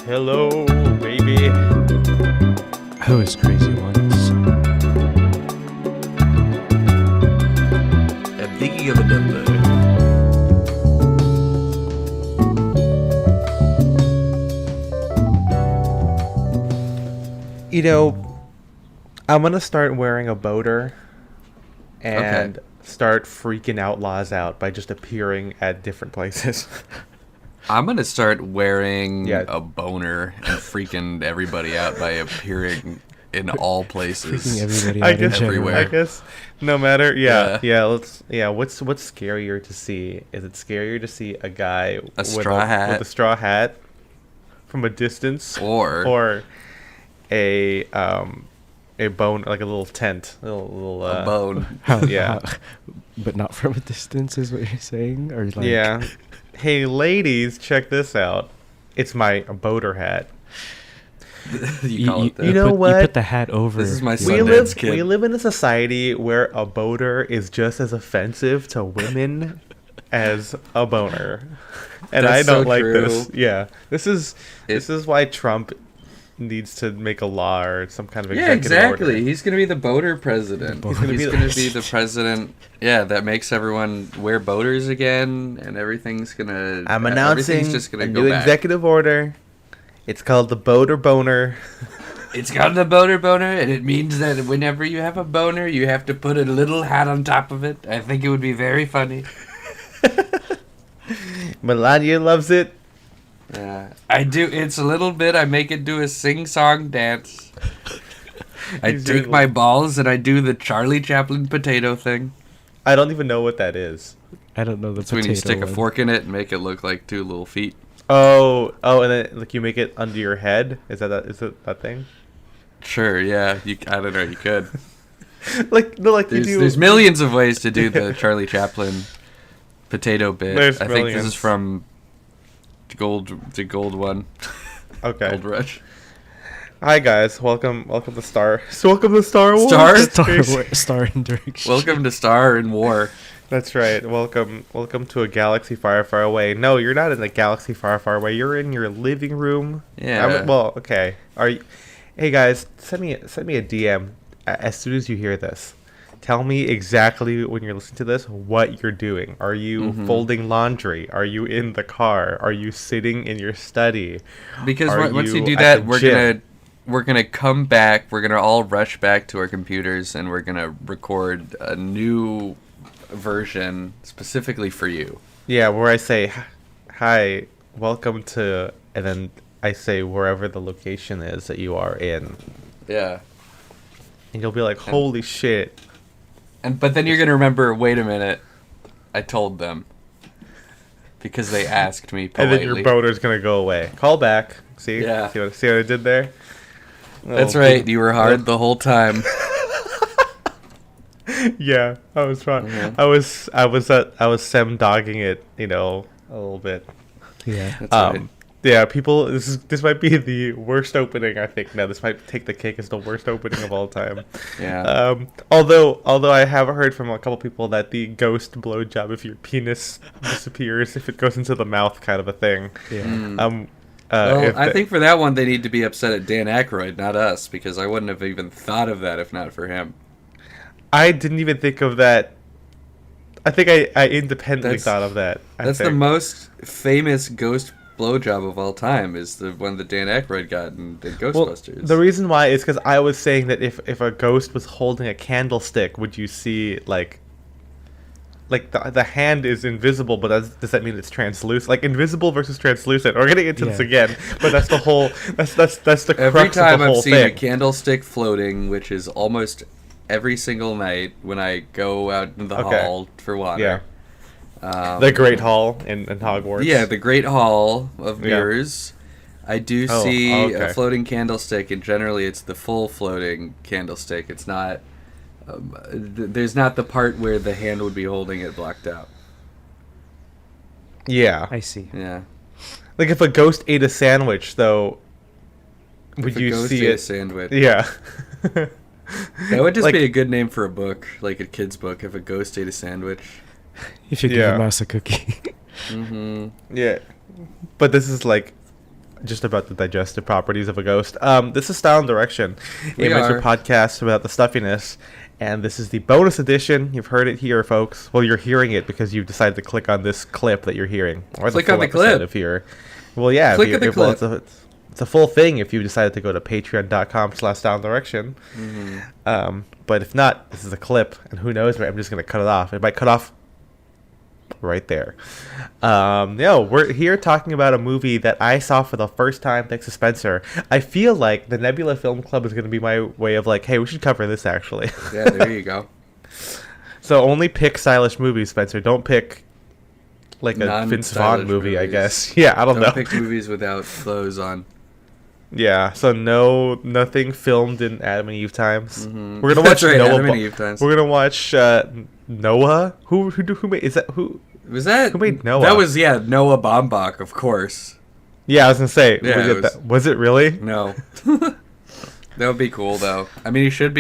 Hello, baby. I was crazy once. I'm thinking of a number. You know, I'm gonna start wearing a boater and start freaking outlaws out by just appearing at different places. I'm gonna start wearing Yeah. a boner and freaking everybody out by appearing in all places. Freaking everybody I out in guess general. everywhere. I guess no matter. Yeah. What's scarier to see? Is it scarier to see a guy with straw hat. with a straw hat from a distance, Or a bone, like a little tent, little a bone. Yeah. But not from a distance is what you're saying? Or like Yeah. Hey, ladies, check this out. It's my boater hat. You call it that. You know You what? put the hat over. This is my your- Sundance kid. We live in a society where a boater is just as offensive to women as a boner, and That's I don't so like true. this. Yeah, this is why Trump needs to make a law or some kind of Yeah, executive exactly. order. He's gonna be the boater president. He's gonna He's be gonna the- be the president. Yeah, that makes everyone wear boaters again, and everything's gonna. I'm everything's announcing just gonna a go new back. executive order. It's called the boater boner. It's called the boater boner, and it means that whenever you have a boner, you have to put a little hat on top of it. I think it would be very funny. Melania loves it. I do. It's a little bit. I make it do a sing-song dance. I He's take doing my like- balls and I do the Charlie Chaplin potato thing. I don't even know what that is. I don't know the That's when you stick a one. fork in it and make it look like two little feet. Oh, and then like you make it under your head. Is it that thing? Sure, yeah. I don't know. You could. Like no, like you do. There's millions of ways to do the Charlie Chaplin potato bit. There's I think this millions. is from the gold one. Okay. Gold Rush. Hi guys, welcome to Star. So welcome to Star Wars. Star? That's Star, crazy. Star and Direction. Welcome to Star and War. That's right. Welcome to a galaxy far, far away. No, you're not in a galaxy far, far away. You're in your living room. Yeah. Well, okay. Are you? Hey guys, send me a DM as soon as you hear this. Tell me exactly when you're listening to this what you're doing. Are you folding laundry? Are you in the car? Are you sitting in your study? Because Are once you you do at that, the gym? we're gonna come back. We're gonna all rush back to our computers, and we're gonna record a new version specifically for you. Yeah, where I say, hi, welcome to, and then I say wherever the location is that you are in. Yeah. And you'll be like, holy shit. But then you're gonna remember. Wait a minute, I told them because they asked me And politely. then your boater's going to go away. Call back. See? Yeah. See what I did there? That's Oh, right. You were hard the whole time. Yeah, I was fine. Mhm. I was Sem dogging it, a little bit. Yeah. That's right. Yeah, people. This might be the worst opening. I think this might take the cake as the worst opening of all time. Yeah. Although I have heard from a couple people that the ghost blowjob, if your penis disappears, if it goes into the mouth, kind of a thing. Yeah. Well, If I the- think for that one they need to be upset at Dan Aykroyd, not us, because I wouldn't have even thought of that if not for him. I didn't even think of that. I think I independently That's- thought of that. That's the most famous ghost blowjob of all time. Is the one that Dan Aykroyd got in Ghostbusters. The reason why is because I was saying that if a ghost was holding a candlestick, would you see like the hand is invisible, but does that mean it's translucent? Like invisible versus translucent. We're getting into this Yeah. again, but that's the whole. That's the Every crux time of the I've whole seen a thing. candlestick floating, which is almost every single night when I go out in the Okay. hall for water. The Great Hall in Hogwarts. Yeah, the Great Hall of Yeah. Mirrors. I do Oh, see okay. a floating candlestick, and generally it's the full floating candlestick. It's not. There's not the part where the hand would be holding it blocked out. Yeah. I see. Yeah. Like if a ghost ate a sandwich, though, would If a you ghost see ate a it? sandwich. Yeah. That would just Like- be a good name for a book, like a kid's book. If a ghost ate a sandwich. You should give Yeah. a mouse a cookie. Mm-hmm. Yeah. But this is like just about the digestive properties of a ghost. This is Style and Direction, a menswear podcast about the stuffiness. And this is the bonus edition. You've heard it here, folks. Well, you're hearing it because you've decided to click on this clip that you're hearing. Or click on the clip. If you're, well, yeah. Click on the clip. Well, it's a full thing if you decided to go to patreon.com/styleanddirection. But if not, this is a clip. And who knows, I'm just going to cut it off. It might cut off right there. We're here talking about a movie that I saw for the first time thanks to Spencer. I feel like the Nebula Film Club is going to be my way of like, hey, we should cover this actually. Yeah, there you go. So only pick stylish movies, Spencer. Don't pick like a Vince Vaughn movie, movies. I guess. Yeah, I don't know. Don't pick movies without clothes on. Yeah, so nothing filmed in Adam and Eve times. Mm-hmm. We're gonna watch Noah. Adam and Eve times. We're gonna watch Noah. Who made? Is that who? Was that? Who made Noah? That was Noah Baumbach, of course. Yeah, I was gonna say. Yeah, was it really? No. That would be cool though. I mean, he should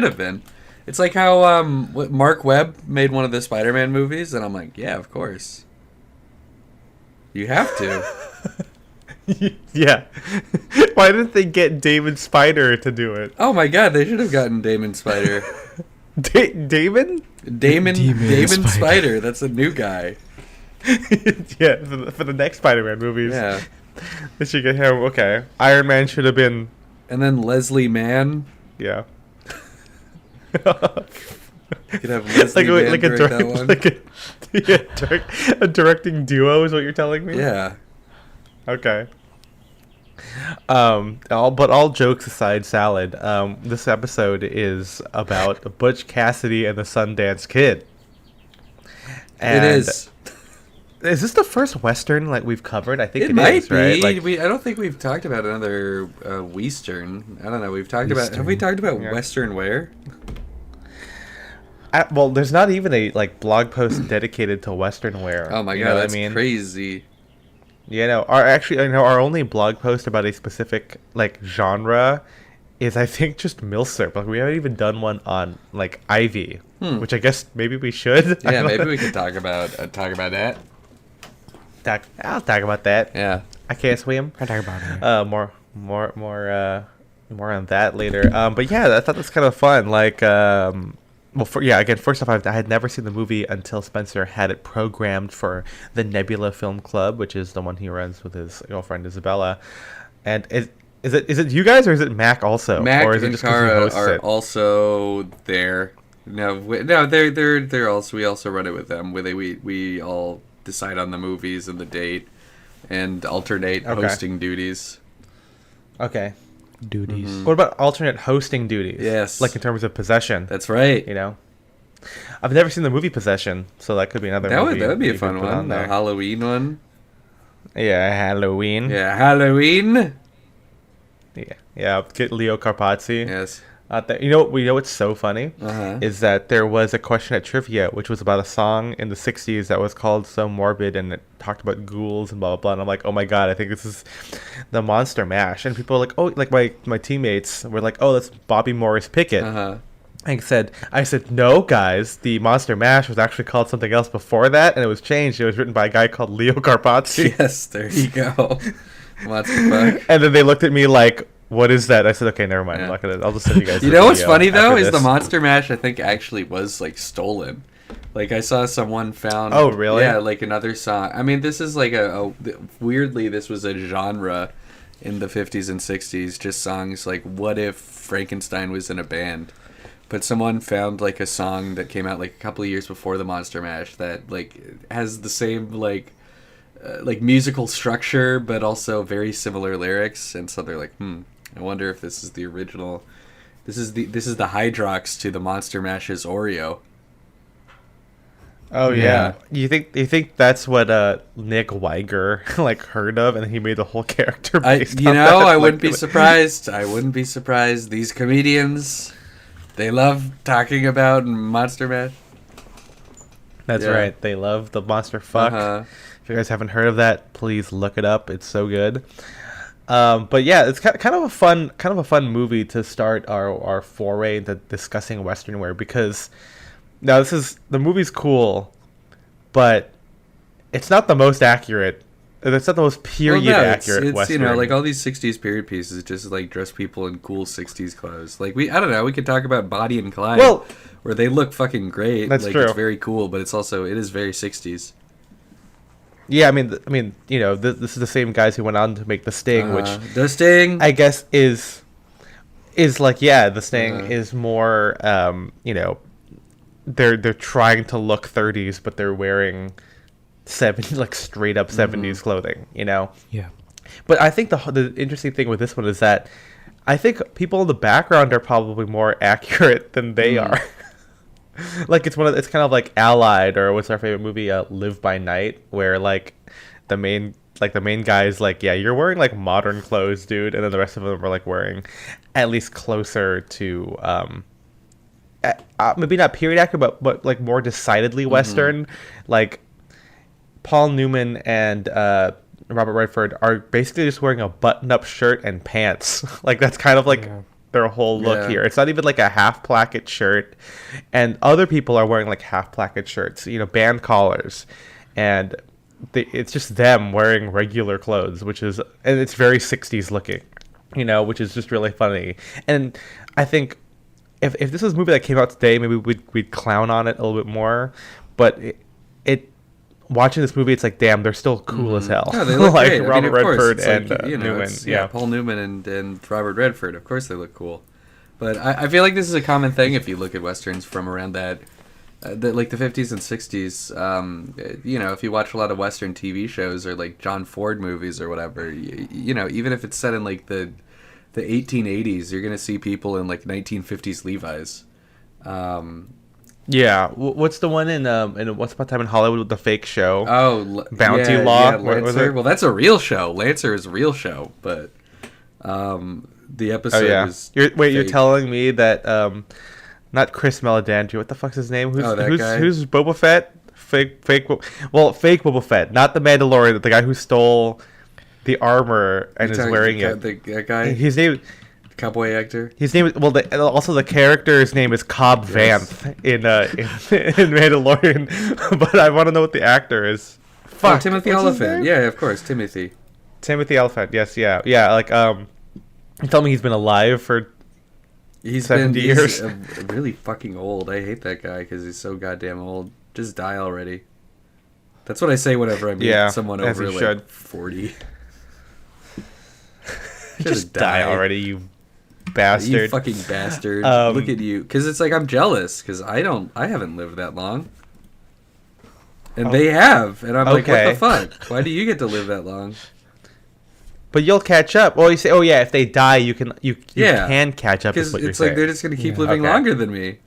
have been. It's like how Mark Webb made one of the Spider-Man movies, and I'm like, yeah, of course. You have to. Yeah. Why didn't they get Damon Spider to do it? Oh my god, they should have gotten Damon Spider. Damon? Damon Spider. That's a new guy. Yeah, for the next Spider-Man movies. Yeah. They should get him. Okay. Iron Man should have been... And then Leslie Mann. Yeah. You could have Leslie Mann direct that one. A directing duo is what you're telling me? Yeah. Okay. All jokes aside, Salad. This episode is about Butch Cassidy and the Sundance Kid. And it is. Is this the first Western we've covered? I think it might is, right? be. I don't think we've talked about another Western. I don't know. We've talked about. Have we talked about Western wear? Well, there's not even a blog post dedicated to Western wear. Oh my god, that's crazy. Our only blog post about a specific genre is I think just milsurp. We haven't even done one on Ivy, which I guess maybe we should. Yeah, maybe we could talk about that. I'll talk about that. Yeah, I can't swim. I'll talk about it. More on that later. But yeah, I thought that's kind of fun. First off, I had never seen the movie until Spencer had it programmed for the Nebula Film Club, which is the one he runs with his girlfriend Isabella. And is it you guys or is it Mac also? Mac or is it and just Cara are also there. No, they're also. We also run it with them. We all decide on the movies and the date, and alternate hosting duties. Okay. Duties. What about alternate hosting duties? Yes. In terms of Possession. That's right. I've never seen the movie Possession, so that could be another movie. That would be a fun one. The Halloween one. Yeah, Halloween. Yeah, Halloween. Yeah. Get Leo Carpazzi. Yes. What's so funny is that there was a question at trivia which was about a song in the 60s that was called So Morbid, and it talked about ghouls and blah blah blah, and I'm like, oh my god, I think this is the Monster Mash, and people were my teammates were like, oh, that's Bobby Morris Pickett. I said no, guys, the Monster Mash was actually called something else before that, and it was changed. It was written by a guy called Leo Carpazzi. Yes, there you go. Monster Fuck. And then they looked at me like, what is that? I said, okay, never mind. Yeah. I'll just send you guys. You know what's funny though is the Monster Mash I think actually was stolen. I saw someone found. Oh really? Yeah, another song. I mean, this is weirdly this was a genre in the 50s and 60s. Just songs "What If Frankenstein Was in a Band," but someone found a song that came out a couple of years before the Monster Mash that has the same musical structure but also very similar lyrics, and so they're like, I wonder if this is the original. This is the Hydrox to the Monster Mash's Oreo. Oh yeah. You think that's what Nick Weiger heard of, and he made the whole character based on that? I wouldn't be surprised. I wouldn't be surprised. These comedians, they love talking about Monster Mash. That's right. They love the Monster Fuck. If you guys haven't heard of that, please look it up. It's so good. But yeah, it's kind of a fun movie to start our foray into discussing Western wear, because now the movie's cool, but it's not the most accurate That's not the most period accurate it's Western. you know, like all these 60s period pieces just like dress people in cool 60s clothes. Like I don't know, we could talk about Bonnie and Clyde, Well, where they look fucking great. That's like true. It's very cool, but it is very 60s. Yeah, I mean, you know, this is the same guys who went on to make The Sting, which The Sting, I guess is like, yeah, The Sting is more, you know, they're trying to look 30s, but they're wearing like straight up 70s clothing, you know. Yeah. But I think the interesting thing with this one is that I think people in the background are probably more accurate than they are. Like it's kind of like Allied, or what's our favorite movie, Live by Night, where like the main guy is like, yeah, you're wearing like modern clothes, dude, and then the rest of them are like wearing at least closer to maybe not period accurate, but like more decidedly Western. Like Paul Newman and Robert Redford are basically just wearing a button-up shirt and pants. Like that's kind of like their whole look here. It's not even like a half placket shirt, and other people are wearing like half placket shirts, you know, band collars, and it's just them wearing regular clothes, and it's very 60s looking, you know, which is just really funny. And I think if this was a movie that came out today, maybe we'd clown on it a little bit more, but it watching this movie, it's like, damn, they're still cool as hell. Yeah, they look like great. Robert Redford and like, you know, Newman. Paul Newman and Robert Redford. Of course, they look cool. But I feel like this is a common thing if you look at westerns from around like the 50s and 60s. You know, if you watch a lot of western TV shows or like John Ford movies or whatever, you know, even if it's set in like the 1880s, you're gonna see people in like 1950s Levi's. Yeah, what's the one in Once Upon a Time in Hollywood with the fake show? Oh, Bounty Law. Yeah, Lancer. Well, that's a real show. Lancer is a real show, but the episode is. You're telling me that not Chris Meledandri. What the fuck's his name? Who's guy? Who's Boba Fett? Fake Boba Fett, not the Mandalorian. The guy who stole the armor and is wearing it. That guy. His name. Cowboy actor. His name is also the character's name is Cobb Vanth in Mandalorian, but I want to know what the actor is. Fuck, Timothy Oliphant. Yeah, of course, Timothy Oliphant. Yes, yeah. Like you tell me he's been alive for 70 years. He's really fucking old. I hate that guy because he's so goddamn old. Just die already. That's what I say whenever I meet someone over like 40. Just die already, you bastard. You fucking bastard. Look at you. Because it's like I'm jealous because I haven't lived that long. And they have. And I'm like, what the fuck? Why do you get to live that long? But you'll catch up. Well, you say, oh yeah, if they die, you can catch up. Because it's like they're just going to keep living longer than me.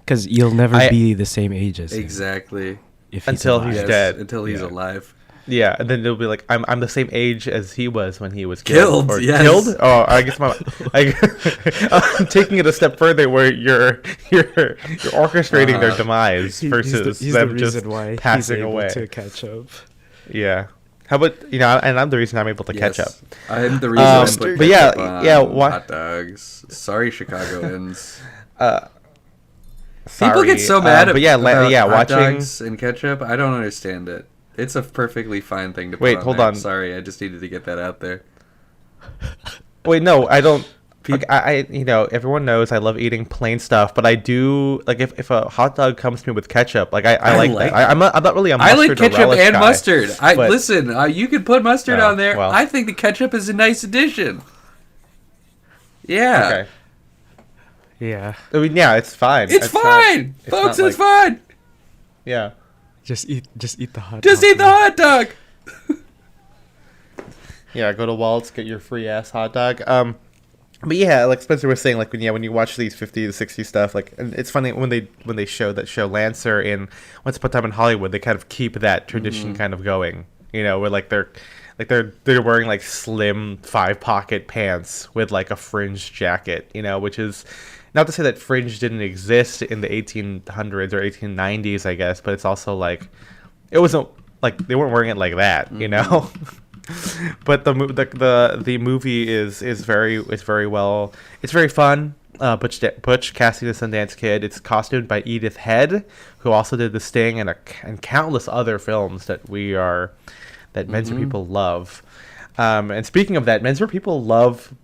Because you'll never be the same age as him. Exactly. Until he's dead. Until he's alive. Yeah, and then they'll be like, I'm the same age as he was when he was killed. Killed? Oh, I guess I'm taking it a step further, where you're orchestrating their demise versus them just passing away to catch up. Yeah. How about and I'm the reason I'm able to catch up. I'm the reason I put ketchup on hot dogs. Sorry, Chicagoans. Sorry. People get so mad about hot watching dogs and ketchup. I don't understand it. It's a perfectly fine thing to put on. Wait, hold on. Sorry, I just needed to get that out there. Wait, no, I don't. I everyone knows I love eating plain stuff, but I do like if a hot dog comes to me with ketchup, like I like that. I'm not really a mustard. I like ketchup and mustard. Listen, you can put mustard on there. Well. I think the ketchup is a nice addition. Yeah. Okay. Yeah. I mean, yeah, it's fine. It's fine, folks. It's fine. Yeah. Just eat the hot dog. Just eat the hot dog. Yeah, go to Walt's, get your free ass hot dog. But yeah, like Spencer was saying, like when you watch these 50s to 60s stuff, like, and it's funny when they show Lancer in Once Upon a Time in Hollywood, they kind of keep that tradition kind of going. Where they're wearing like slim 5-pocket pants with like a fringe jacket. Which is not to say that fringe didn't exist in the 1800s or 1890s, I guess, but it's also like it wasn't like they weren't wearing it like that, But the movie is very well. It's very fun. Butch Cassidy, the Sundance Kid. It's costumed by Edith Head, who also did The Sting and countless other films that that menswear people love. And speaking of that, menswear people love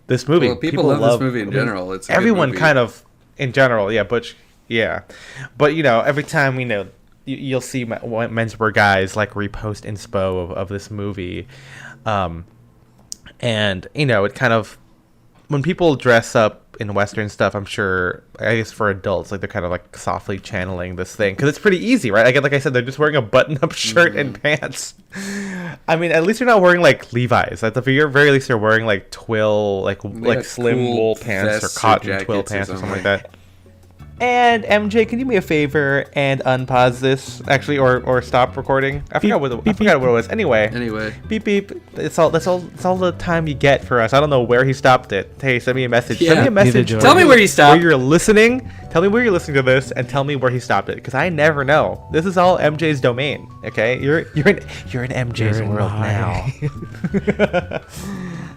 this movie. Well, people love this movie in general. It's a good everyone movie. kind of in general, yeah. Butch, yeah. But every time you'll see menswear guys like repost inspo of this movie, and it kind of, when people dress up in Western stuff, I'm sure, I guess for adults, like they're kind of like softly channeling this thing because it's pretty easy, right? Like I said, they're just wearing a button-up shirt and pants. I mean, at least you're not wearing like Levi's. At the very least, you're wearing like twill, like slim cool wool pants or cotton twill pants or something like that. And MJ, can you do me a favor and unpause this, actually, or stop recording? I forgot what it was. Anyway, beep beep. That's all the time you get for us. I don't know where he stopped it. Hey, send me a message. Yeah, send me a message. tell me where he stopped. Where you're listening. Tell me where you're listening to this, and tell me where he stopped it, because I never know. This is all MJ's domain. Okay, you're in MJ's world now.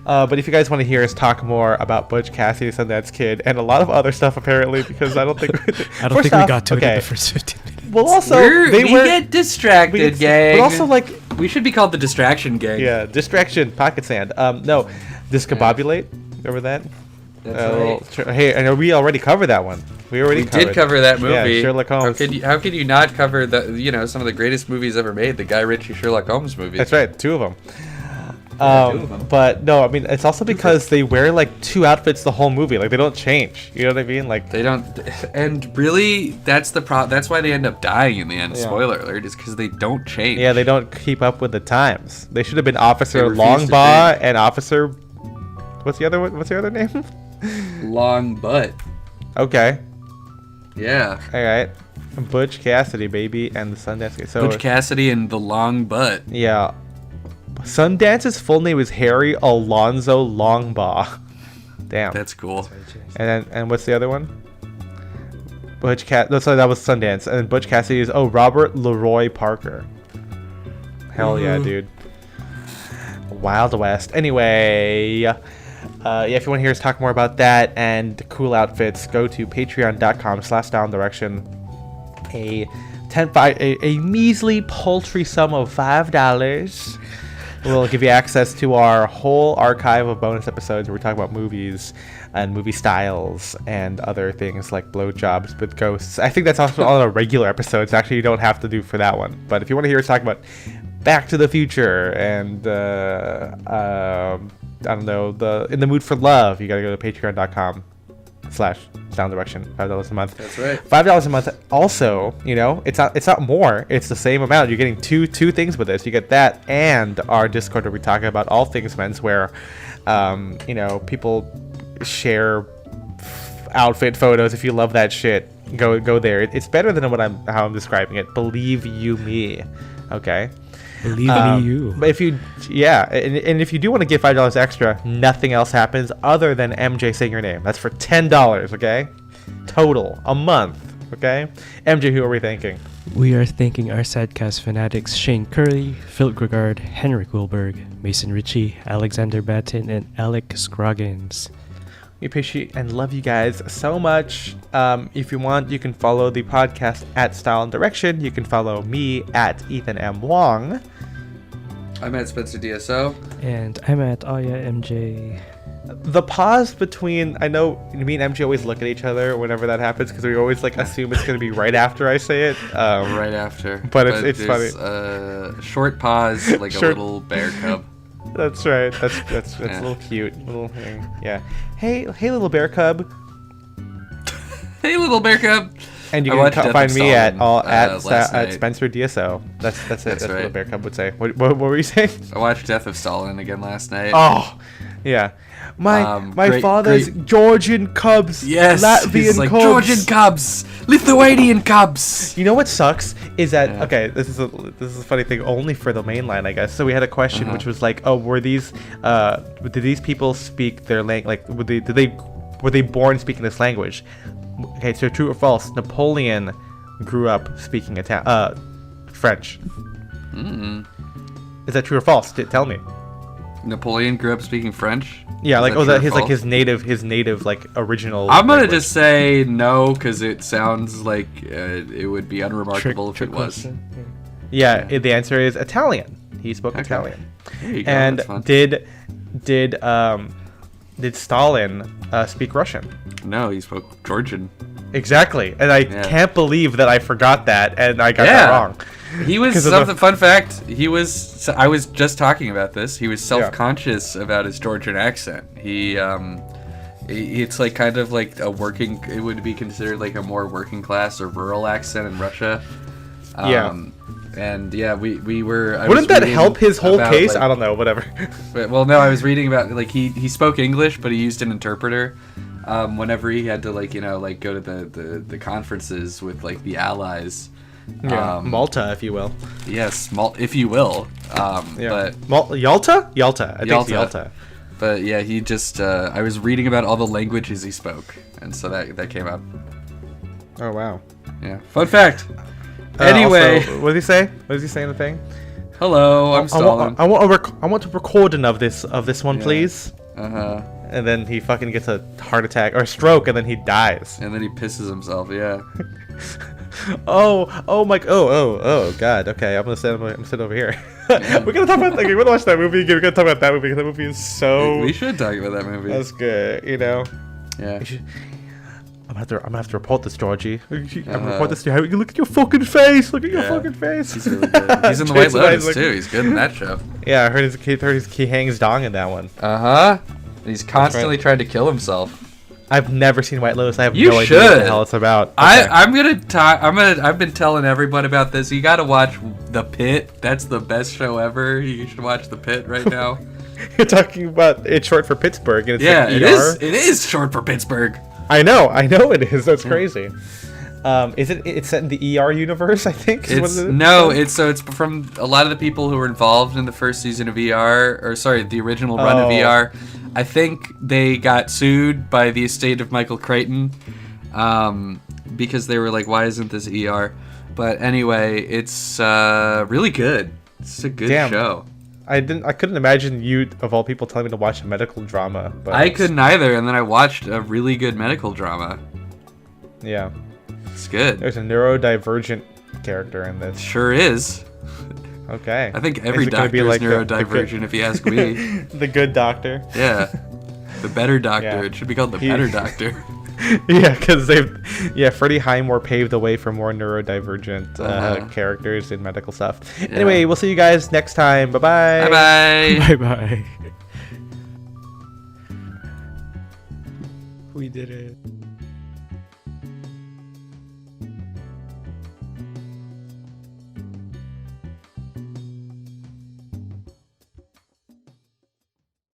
But if you guys want to hear us talk more about Butch Cassidy, Sundance Kid, and a lot of other stuff, apparently, because I don't think we got to it in the first 15 minutes. Well, also we get distracted, gang. But also, like, we should be called the Distraction Gang. Yeah, distraction, pocket sand. No, discombobulate. Remember that? That's right. Hey, and we already covered that one. We did cover that movie. Yeah, Sherlock Holmes. How could you not cover some of the greatest movies ever made? The Guy Ritchie Sherlock Holmes movies. That's right, 2 of them. Two of them. But no, I mean, it's also because they wear like 2 outfits the whole movie. Like, they don't change. You know what I mean? Like, they don't. And really, that's the That's why they end up dying in the end. Yeah. Spoiler alert! Is because they don't change. Yeah, they don't keep up with the times. They should have been Officer Longbaugh and Officer. What's the other name? Long Butt. Okay. Yeah. All right. Butch Cassidy, baby, and the Sundance Kid. So Butch Cassidy and the Long Butt. Yeah. Sundance's full name is Harry Alonzo Longbaugh. Damn. That's cool. And what's the other one? That was Sundance. And then Butch Cassidy is Robert Leroy Parker. Hell yeah, dude. Wild West. Anyway, if you want to hear us talk more about that and cool outfits, go to patreon.com/downdirection. A measly, paltry sum of $5 will give you access to our whole archive of bonus episodes where we talk about movies and movie styles and other things like blowjobs with ghosts. I think that's also all the regular episodes. Actually, you don't have to do for that one. But if you want to hear us talk about Back to the Future and I don't know, In the Mood for Love, you gotta go to patreon.com/downdirection, $5 a month. That's right. $5 a month. Also, it's not more. It's the same amount. You're getting two things with this. You get that and our Discord where we talk about all things menswear. People share outfit photos. If you love that shit, go there. It's better than how I'm describing it. Believe you me. Okay. Believe me, you. But if you do want to give $5 extra, nothing else happens other than MJ saying your name. That's for $10, okay? Total a month, okay? MJ, who are we thanking? We are thanking our Sadcast fanatics Shane Curley, Phil Gregard, Henrik Wilberg, Mason Ritchie, Alexander Batten, and Alec Scroggins. We appreciate and love you guys so much. If you want, you can follow the podcast at Style and Direction. You can follow me at Ethan M. Wong. I'm at Spencer DSO. And I'm at Aya MJ. The pause between, I know me and MJ always look at each other whenever that happens because we always assume it's going to be right after I say it. Right after. But it's funny. A short pause, like a little bear cub. That's right. That's a little cute. Little thing. Yeah. Hey, little bear cub. Hey, little bear cub. And you can find me at Spencer DSO. That's it. That's right. What little bear cub would say. What were you saying? I watched Death of Stalin again last night. Oh, yeah. My father's Georgian Cubs. Yes, Latvian like Cubs. Georgian Cubs, Lithuanian Cubs. You know what sucks is that okay. This is a funny thing only for the main line, I guess. So we had a question which was like, did these people speak their language? Like, were they born speaking this language? Okay, so true or false? Napoleon grew up speaking French. Is that true or false? Tell me. Napoleon grew up speaking French? Yeah, his native like original. I'm gonna just say no because it sounds like it would be unremarkable if it was. Yeah, the answer is Italian. He spoke Okay. Italian. There you go. And That's fun. did Stalin speak Russian? No, he spoke Georgian. Exactly, and I can't believe that I forgot that and I got that wrong. He was fun fact. I was just talking about this. He was self-conscious about his Georgian accent. It's like kind of like a working. It would be considered like a more working class or rural accent in Russia. And we were. Wouldn't that help his whole case? I don't know. Whatever. Well, no, I was reading about like he spoke English, but he used an interpreter. Whenever he had to go to the conferences with like the allies. Malta, if you will. Yes, if you will. But Yalta? Yalta. I think it's Yalta. But yeah, he just I was reading about all the languages he spoke, and so that came up. Oh wow. Yeah. Fun fact. Anyway, also, what did he say? What does he say in the thing? Hello, I'm Stalin. I want a recording of this one, please. Uh-huh. And then he fucking gets a heart attack or a stroke, and then he dies. And then he pisses himself. Yeah. oh god. Okay, I'm gonna sit over here. We're gonna talk about. Okay, we're gonna watch that movie again. We're gonna talk about that movie. That movie is so. We should talk about that movie. That's good. You know. Yeah. I'm gonna have to report this, Georgie. I'm gonna report this to you. Look at your fucking face. Look at your fucking face. He's really good. He's in the White Lotus too. He's good in that show. Yeah, I heard he hangs dong in that one. He's constantly trying to kill himself. I've never seen White Lotus. I have no idea what the hell it's about. Okay. I've been telling everyone about this. You gotta watch The Pit. That's the best show ever. You should watch The Pit right now. You're talking about it's short for Pittsburgh. And it's like it ER. is. It is short for Pittsburgh. I know it is. That's crazy. It's set in the ER universe, I think. It's from a lot of the people who were involved in the first season of ER, the original run of ER. I think they got sued by the estate of Michael Crichton, because they were like, "Why isn't this ER?" But anyway, it's really good. It's a good show. I couldn't imagine you, of all people, telling me to watch a medical drama. But I couldn't either, and then I watched a really good medical drama. Yeah. It's good. There's a neurodivergent character in this. Sure is. Okay. I think every doctor is like neurodivergent, if you ask me. The good doctor. Yeah. The better doctor. Yeah. It should be called the better doctor. Yeah, because Freddie Highmore paved the way for more neurodivergent characters in medical stuff. Yeah. Anyway, we'll see you guys next time. Bye-bye. Bye-bye. Bye-bye. We did it.